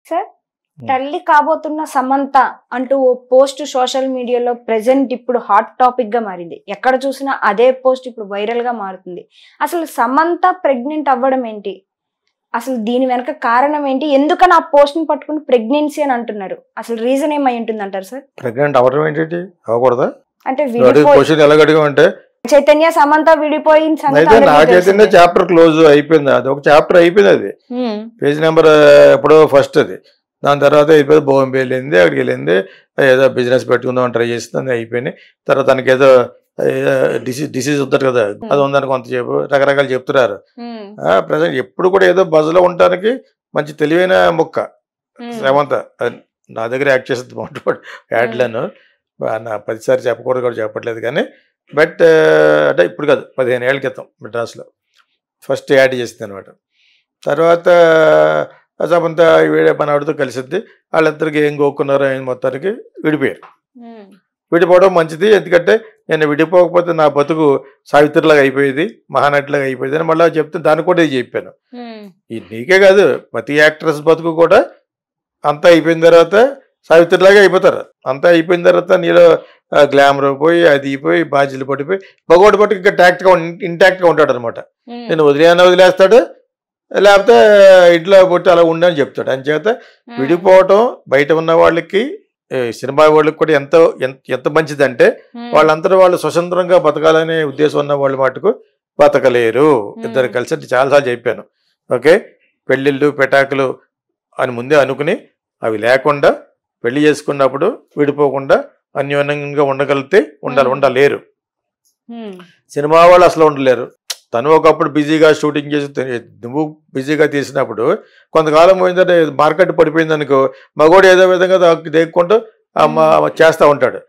Sir తల్లి కాబోతున్న సమంత అంటూ ఓ పోస్ట్ సోషల్ మీడియాలో ప్రెసెంట్ ఇప్పుడు హాట్ టాపిక్ గా మారింది. ఎక్కడ చూసినా అదే పోస్ట్ ఇప్పుడు వైరల్ గా మారుతుంది. అసలు సమంత ప్రెగ్నెంట్ అవ్వడం ఏంటి, అసలు దీని వెనక కారణం ఏంటి, ఎందుకని ఆ పోస్ట్ ని పట్టుకుని ప్రెగ్నెన్సీ అని అంటున్నారు? అసలు రీజన్ ఏమై ఉంటుంది అంటారు సార్? ప్రెగ్నెంట్ అవ్వడం ఏంటి, అవ్వకూడదా? అంటే అంటే చైతన్య సమంత విడిపోయిన చైతన్య చాప్టర్ క్లోజ్ అయిపోయింది. అది ఒక చాప్టర్ అయిపోయింది. అది పేజ్ నెంబర్ ఎప్పుడో ఫస్ట్. అది దాని తర్వాత అయిపోయింది. బాంబే వెళ్ళింది, అక్కడికి వెళ్ళింది, ఏదో బిజినెస్ పెట్టుకుందాం ట్రై చేస్తుంది, అయిపోయింది. తర్వాత తనకి ఏదో డిసీజ్ ఉంటుంది కదా, అది ఉందని కొంతసేపు రకరకాలు చెప్తున్నారు. ప్రజెంట్ ఎప్పుడు కూడా ఏదో బజ్లో ఉండటానికి మంచి తెలివైన ముక్క సమంత. నా దగ్గర యాక్ట్ చేస్తుంది బాగుంటుంది యాడ్లను, నా 10 సార్లు చెప్పకూడదు కూడా చెప్పట్లేదు కానీ, బట్ అంటే ఇప్పుడు కాదు 15 ఏళ్ళ క్రితం మెడ్రాస్లో ఫస్ట్ యాడ్ చేసింది అనమాట. తర్వాత సమంత వీడే పని ఆడుతూ కలిసిద్ది. వాళ్ళిద్దరికి ఏం కోక్కున్నారో ఆయన మొత్తానికి విడిపోయారు. విడిపోవడం మంచిది, ఎందుకంటే నేను విడిపోకపోతే నా బతుకు సావిత్రిలాగా అయిపోయేది, మహానటిలాగా అయిపోయేది అని మళ్ళీ చెప్తే దాన్ని కూడా ఇది చెప్పాను. ఇది నీకే కాదు, ప్రతి యాక్ట్రెస్ బతుకు కూడా అంతా అయిపోయిన తర్వాత సావిత్రిలాగా అయిపోతారు. అంతా అయిపోయిన తర్వాత నీలో గ్లామర్ పోయి, అది పోయి, బాధ్యతలు పడిపోయి, భగవాడు పట్టుకు ఇంకా ఇంటాక్ట్గా ఉంటాడు అనమాట. నేను వదిలేస్తాడు, లేకపోతే ఇంట్లో పుట్టి అలా ఉండని చెప్తాడు. అంచేత విడిపోవటం బయట ఉన్న వాళ్ళకి, సినిమా వాళ్ళకి కూడా ఎంత మంచిదంటే, వాళ్ళందరూ వాళ్ళు స్వతంత్రంగా బతకాలనే ఉద్దేశం ఉన్న వాళ్ళు మటుకు బతకలేరు. ఇద్దరు కలిసి చాలాసార్లు చెప్పాను. ఓకే, పెళ్ళిళ్ళు పెటాకులు అని ముందే అనుకుని అవి లేకుండా పెళ్లి చేసుకున్నప్పుడు విడిపోకుండా అన్యోన్యంగా ఉండగలిగితే ఉండలేరు. సినిమా వాళ్ళు అసలు ఉండలేరు. తను ఒకప్పుడు బిజీగా షూటింగ్ చేసి నువ్వు బిజీగా తీసినప్పుడు కొంతకాలం పోయిందంటే మార్కెట్ పడిపోయింది అనుకో, మగోడు ఏదో విధంగా దేక్కుంటూ చేస్తూ ఉంటాడు.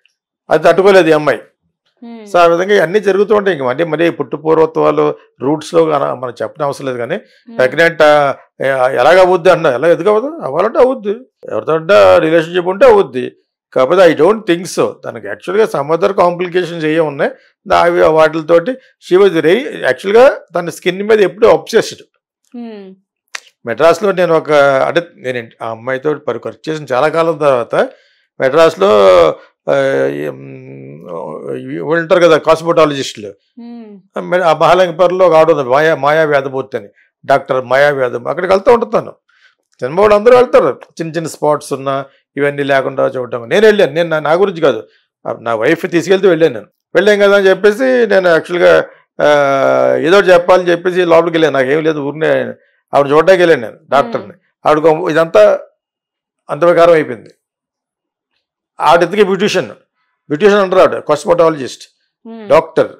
అది తట్టుకోలేదు ఈ అమ్మాయి. సో ఆ విధంగా అన్నీ జరుగుతూ ఉంటాయి. ఇంక అంటే మరి పుట్టుపూర్వత్వాలు రూట్స్లో మనం చెప్పడం అవసరం లేదు. కానీ ప్రెగ్నెంట్ ఎలాగ అవుద్ది అన్నా, ఎలా ఎందుకు అవ్వదు, అవ్వాలంటే అవుద్ది, ఎవరితో రిలేషన్షిప్ ఉంటే అవుద్ది. కాకపోతే ఐ డోంట్ థింక్ సో. తనకి యాక్చువల్గా సమ్ అదర్ కాంప్లికేషన్స్ ఏ ఉన్నాయి, వాటితోటి షీ వాజ్ వెరీ యాక్చువల్గా తన స్కిన్ మీద ఎప్పుడూ అబ్సెస్డ్. మెడ్రాస్లో నేను నేను ఆ అమ్మాయితో వర్క్ చేసిన చాలా కాలం తర్వాత మెడ్రాస్లో ఉంటారు కదా కాస్మెటాలజిస్టులు, ఆ మహాలింగపురంలో ఒక ఆవిడ ఉంది, మాయా వేదమూర్తి అని, డాక్టర్ మాయా వేదం. అక్కడికి వెళ్తూ ఉంటాను. సినిమా వాళ్ళు అందరూ వెళ్తారు, చిన్న చిన్న స్పాట్స్ ఉన్నా ఇవన్నీ లేకుండా చూడటం. నేను వెళ్ళాను, నేను నా గురించి కాదు, నా వైఫ్ తీసుకెళ్తూ వెళ్ళాం కదా అని చెప్పేసి నేను యాక్చువల్గా ఏదో చెప్పాలని చెప్పేసి లోపలికి వెళ్ళాను. నాకేం లేదు, ఊరినే ఆవిడ చూడడానికి వెళ్ళాను నేను డాక్టర్ని. ఆవిడ ఇదంతా అంత ప్రకారం అయిపోయింది. ఆవిడ ఎందుకే బ్యూటిషియన్ అంటారు, ఆవిడ కాస్మెటాలజిస్ట్ డాక్టర్.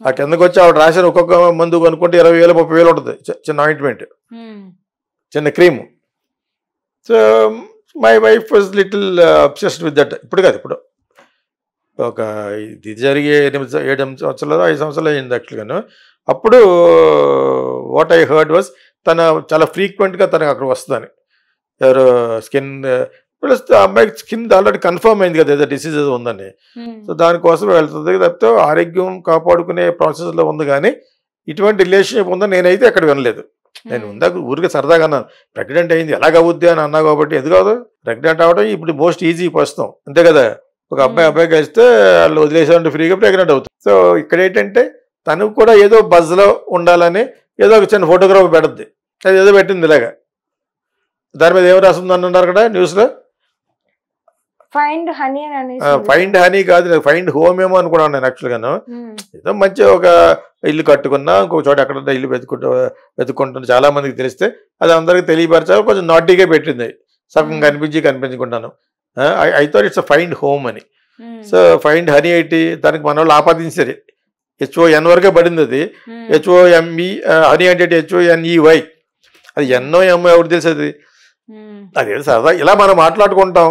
ఆ కిందకు వచ్చి ఆవిడ రాసిన ఒక్కొక్క మందు కొనుక్కుంటే 20,000 30,000 ఉంటుంది, చిన్న ఆయింట్మెంట్, చిన్న cream. So my wife was little obsessed with that. ఇప్పుడు కాదు, ఇప్పుడు ఒక ఇది జరిగి 7 సంవత్సరాలు 5 సంవత్సరాలు అయింది యాక్చువల్గాను. అప్పుడు వాట్ ఐ హర్డ్ వాజ్ తన చాలా ఫ్రీక్వెంట్గా తనకు అక్కడ వస్తుందని, ఎవరు స్కిన్ ప్లస్ అమ్మాయికి స్కిన్ ఆల్రెడీ కన్ఫర్మ్ అయింది కదా ఏదో డిసీజ్ ఏదో ఉందని. సో దానికోసం వెళ్తుంది తప్పితే ఆరోగ్యం కాపాడుకునే ప్రాసెస్లో ఉంది. కానీ ఇటువంటి రిలేషన్షిప్ ఉందని నేనైతే ఎక్కడ వినలేదు. నేను ఉందాక ఊరికే సరదాగా అన్నాను, ప్రెగ్నెంట్ అయింది ఎలాగ అవుద్ది అని అన్నా కాబట్టి. ఎందుకు కాదు, ప్రెగ్నెంట్ అవ్వడం ఇప్పుడు మోస్ట్ ఈజీ ప్రస్తుతం, అంతే కదా. ఒక అబ్బాయి కలిస్తే వాళ్ళు వదిలేసారంటే ఫ్రీగా ప్రెగ్నెంట్ అవుతుంది. సో ఇక్కడ ఏంటంటే తను కూడా ఏదో బజ్లో ఉండాలని ఏదో ఒక చిన్న ఫోటోగ్రాఫ్ పెడుద్ది, అది ఏదో పెట్టింది ఇలాగా. దాని మీద ఏం రాస్తుంది అన్నారు కదా న్యూస్లో, ఫైండ్ హనీ కాదు, ఫైండ్ హోమ్ ఏమో అనుకున్నాను నేను యాక్చువల్గాను. ఏదో మంచి ఒక ఇల్లు కట్టుకున్నా, ఇంకొక చోట ఎక్కడ ఇల్లు వెతుక్కుంటున్నా చాలా మందికి తెలిస్తే అది అందరికి తెలియపరచాలి. కొంచెం నాటీగా పెట్టింది, సగం కనిపించుకుంటాను. I thought it's find home అని. సో ఫైండ్ హనీ ఏంటి, దానికి మన వాళ్ళు ఆపాదించారు. HON వరకే పడింది అది. HOME హనీ అంటే HONEY, అది NOM ఎవరు తెలిసేది. అదే సరదా ఇలా మనం మాట్లాడుకుంటాం,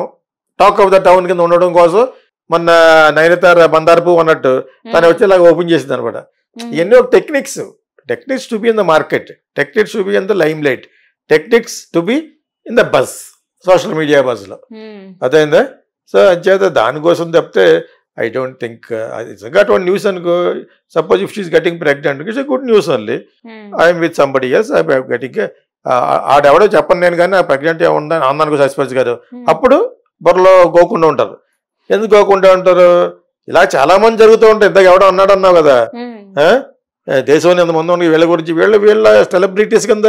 టాక్ ఆఫ్ ద టౌన్ కింద ఉండడం కోసం. మొన్న నైనతార బందారపు అన్నట్టు తను వచ్చి ఇలాగ ఓపెన్ చేసింది అనమాట. ఇవన్నీ ఒక techniques to be in the market, techniques to be in the lime light, techniques to be in the bus, social media బస్లో, అదైందా. సో అంచేత దానికోసం తప్పితే ఐ డోంట్ థింక్ నిజంగా అటువంటి న్యూస్ అనుకో. Suppose if she's getting pregnant, it's a good news only. I'm with somebody else, I'm getting ఆడెవడో చెప్పను నేను కానీ ఆ ప్రెగ్నెంట్ ఉందని అన్నాను సస్పెన్స్ గారు. అప్పుడు బుర్రలో గోకుండా ఉంటారు. ఎందుకు గోకుండా ఉంటారు? ఇలా చాలా మంది జరుగుతూ ఉంటాయి. ఇంతకు ఎవడో అన్నాడు అన్నావు కదా, దేశంలో ఎంతమంది ఉన్నాయి వీళ్ళ గురించి, వీళ్ళ సెలబ్రిటీస్ కింద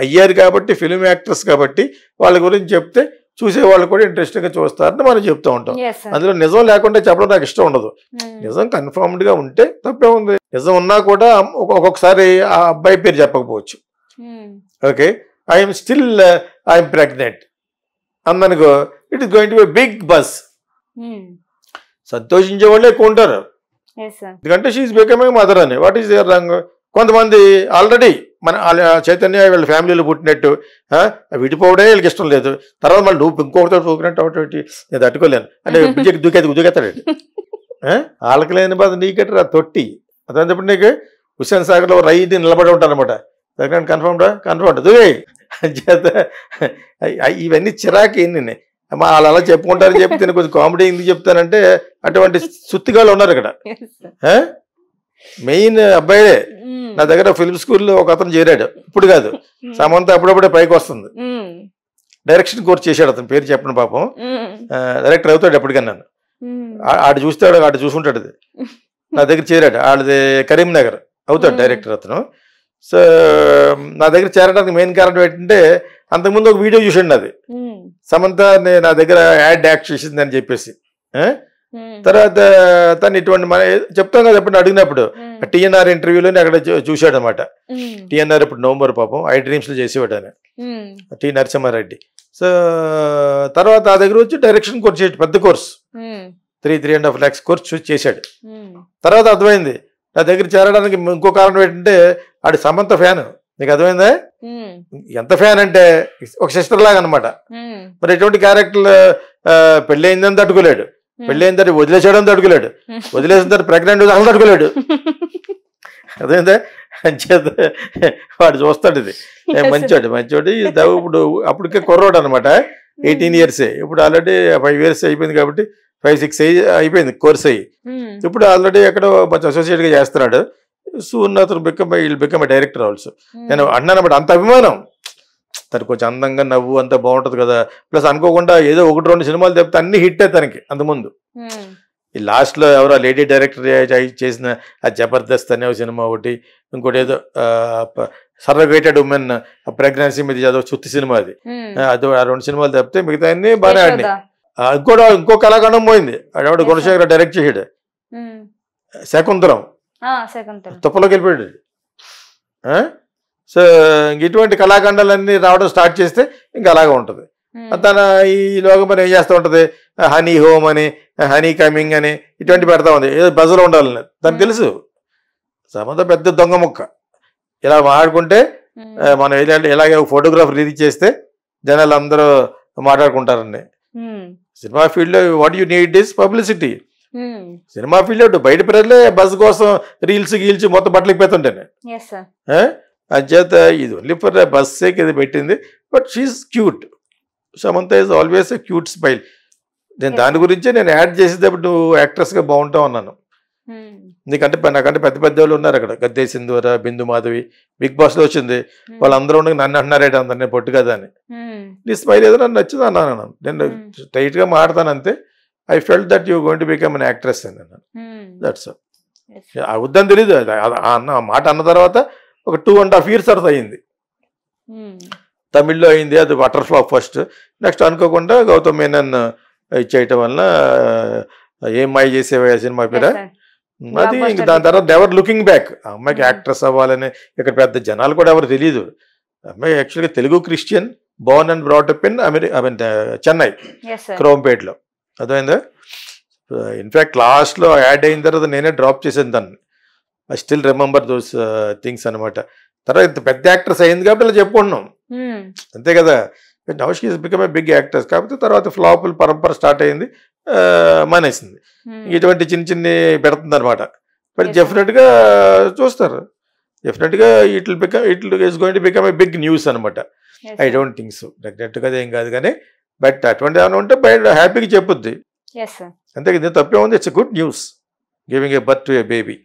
అయ్యారు కాబట్టి, ఫిల్మ్ యాక్టర్స్ కాబట్టి వాళ్ళ గురించి చెప్తే చూసే వాళ్ళు కూడా ఇంట్రెస్టింగ్గా చూస్తారని మనం చెప్తూ ఉంటాం. అందులో నిజం లేకుండా చెప్పడం నాకు ఇష్టం ఉండదు. నిజం కన్ఫర్మ్డ్గా ఉంటే తప్పే ఉంది. నిజం ఉన్నా కూడా ఒక్కొక్కసారి ఆ అబ్బాయి పేరు చెప్పకపోవచ్చు. Okay, I'm still I'm pregnant అందనుకో, it is going to be big buzz. సంతోషించే వాళ్ళు ఎక్కువ ఉంటారు, ఎందుకంటే షీఈస్ బికమింగ్ మదర్ అని. What is there wrong? కొంతమంది ఆల్రెడీ మన చైతన్య వీళ్ళ ఫ్యామిలీలో పుట్టినట్టు విడిపోవడే వీళ్ళకి ఇష్టం లేదు. తర్వాత మళ్ళీ నువ్వు ఇంకొకరితో చూపినట్టు ఒకటి నేను తట్టుకోలేను అంటే దూకెత్తాడు. వాళ్ళకి లేని బాధ నీకెట్టరా తొట్టి. అదంతప్పుడు నీకు హుస్సేన్ సాగర్లో రైతు నిలబడి ఉంటాను అనమాట. కన్ఫర్మ్ దువే చేత ఇవన్నీ చిరాకి ఎన్ని వాళ్ళు అలా చెప్పుకుంటారని చెప్తే నేను కొంచెం కామెడీ ఎందుకు చెప్తానంటే అటువంటి సుత్తిగాళ్ళు ఉన్నారు ఇక్కడ. మెయిన్ అబ్బాయే నా దగ్గర ఫిల్మ్ స్కూల్లో ఒక అతను చేరాడు, ఇప్పుడు కాదు, సమంత అప్పుడప్పుడే పైకి వస్తుంది. డైరెక్షన్ కోర్స్ చేశాడు అతను, పేరు చెప్పండి పాపం, డైరెక్టర్ అవుతాడు ఎప్పటికన్నా. ఆడు చూస్తాడు, ఆడు చూసుకుంటాడు. అది నా దగ్గర చేరాడు, ఆడది కరీంనగర్ అవుతాడు డైరెక్టర్ అతను. సో నా దగ్గర చేరడానికి మెయిన్ కారణం ఏంటంటే అంతకుముందు ఒక వీడియో చూసాడు అది, సమంత నా దగ్గర యాక్ట్ చేసింది అని చెప్పేసి. తర్వాత తను ఇటువంటి మన చెప్తాం కదా ఎప్పుడు అడిగినప్పుడు టీఎన్ఆర్ ఇంటర్వ్యూలో అక్కడ చూశాడు అనమాట. టీఎన్ఆర్ ఇప్పుడు నవంబర్ పాపం ఐ డ్రీమ్స్ లో చేసేవాడు ఆయన, టి నరసింహారెడ్డి. సో తర్వాత ఆ దగ్గర వచ్చి డైరెక్షన్ కోర్స్ చేసి పెద్ద కోర్స్ 3.5 lakhs కోర్స్ చేశాడు. తర్వాత అర్థమైంది నా దగ్గర చేరడానికి ఇంకో కారణం ఏంటంటే ఆడు సమంత ఫ్యాన్. నీకు అర్థమైందా? ఎంత ఫ్యాన్ అంటే ఒక సిస్టర్ లాగా అనమాట. మరి ఎటువంటి క్యారెక్టర్ పెళ్ళయిందని తట్టుకోలేడు, పెళ్ళైన తర్వాత వదిలేసాడని తట్టుకోలేడు, వదిలేసిన తర్వాత ప్రెగ్నెంట్ అసలు తట్టుకోలేడు. అదేందా అంచేత వాడు చూస్తాడు. ఇది మంచోడు ఇప్పుడు అప్పటికే కుర్రోడు అనమాట, 18 years. ఇప్పుడు ఆల్రెడీ 5 years అయిపోయింది కాబట్టి 5-6 అయిపోయింది కోర్స్ అయ్యి. ఇప్పుడు ఆల్రెడీ ఎక్కడో కొంచెం అసోసియేట్గా చేస్తున్నాడు. సూన్ అతను బికమ్ డైరెక్టర్ ఆల్సో. నేను అన్నానమాట, అంత అభిమానం తను, కొంచెం అందంగా నవ్వు అంతా బాగుంటుంది కదా. ప్లస్ అనుకోకుండా ఏదో 1-2 సినిమాలు చెప్తే అన్ని హిట్ తనకి అంతకుముందు. ఈ లాస్ట్లో ఎవరో లేడీ డైరెక్టర్ చేసిన ఆ జబర్దస్త్ అనే సినిమా ఒకటి, ఇంకోటి ఏదో సర్రగేటెడ్ ఉమెన్ ప్రెగ్నెన్సీ మీద చదువు చుత్తి సినిమా, అది ఆ 2 సినిమాలు తప్పితే మిగతా అన్ని బాగానే ఆడినాయి. ఇంకో కళాఖండం పోయింది, ఆవిడ గుణశేఖర్ డైరెక్ట్ చేసాడు శకుంతలం, తుప్పలోకి వెళ్ళిపోయాడు. సో ఇటువంటి కళాఖండాలన్నీ రావడం స్టార్ట్ చేస్తే ఇంకా అలాగే ఉంటుంది. తన ఈలోగా మరి ఏం చేస్తూ ఉంటుంది, హనీ హోమ్ అని, హనీ కమింగ్ అని ఇటువంటి పెడతా ఉంది, ఏదో బజలో ఉండాలని తనకు తెలుసు. సమంత పెద్ద దొంగ ముక్క. ఇలా మాట్లాడుకుంటే మనం ఇలాగే ఫోటోగ్రాఫ్ రిలీజ్ చేస్తే జనాలు అందరూ మాట్లాడుకుంటారండి. సినిమా ఫీల్డ్లో what you need is publicity. Cinema field బయట ప్రజలే బస్ కోసం రీల్స్ గీల్స్ మొత్తం బట్టలకి పెడుతుంటాను. అంచేత ఇది ఓన్లీ ఫర్ బస్ సేక్ ఇది పెట్టింది, but she's cute. Samantha is always a cute smile. నేను దాని గురించే నేను యాడ్ చేసేటప్పుడు నువ్వు యాక్ట్రెస్గా బాగుంటావు అన్నాను. ఎందుకంటే నాకంటే పెద్ద పెద్ద వాళ్ళు ఉన్నారు అక్కడ, గద్దే సింధూర, బిందు మాధవి, బిగ్ బాస్లో వచ్చింది, వాళ్ళందరూ ఉండి నన్ను అంటున్నారేట అందరు నేను పొట్టు కదా అని. నీ స్మైల్ ఏదో నన్ను నచ్చింది అన్నాను. నేను స్ట్రైట్గా మాడతాను అంతే. I felt that you going to become an actress అని అన్నాను. దట్స్ వద్దని తెలీదు. ఆ మాట అన్న తర్వాత ఒక 2.5 years తర్వాత అయింది, తమిళ్లో అయింది. అది వాటర్ ఫ్లాప్ ఫస్ట్. నెక్స్ట్ అనుకోకుండా గౌతమ్ మేనన్ ఇచ్చేయటం వల్ల ఏం మాయ చేసేవా సినిమా పేరు అది. ఇంక దాని తర్వాత ఎవరు లుకింగ్ బ్యాక్, ఆ అమ్మాయికి యాక్ట్రెస్ అవ్వాలని ఇక్కడ పెద్ద జనాలు కూడా ఎవరు తెలియదు. అమ్మాయి యాక్చువల్గా Telugu Christian, born and brought up in Chennai క్రోంపేట్లో. అర్థమైందా? ఇన్ఫ్యాక్ట్ లాస్ట్లో యాడ్ అయిన తర్వాత నేనే డ్రాప్ చేసాను దాన్ని. I still remember those things అనమాట. తర్వాత ఇంత పెద్ద యాక్ట్రెస్ అయింది కాబట్టి ఇలా చెప్పుకున్నాం అంతే కదా. Now she is become a big actress. కాకపోతే తర్వాత ఫ్లాపుల పరంపర స్టార్ట్ అయింది, మానేసింది. ఇటువంటి చిన్ని పెడుతుంది అనమాట. బట్ డెఫినెట్గా చూస్తారు, డెఫినెట్గా it is going to become a big news అనమాట. I don't think so. డెఫినెట్గా ఏం కాదు కానీ, బట్ అటువంటి ఏమైనా ఉంటే బయట హ్యాపీగా చెప్పుద్ది అంతే. ఇది తప్పే ఉంది. It's a good news giving a birth to A baby.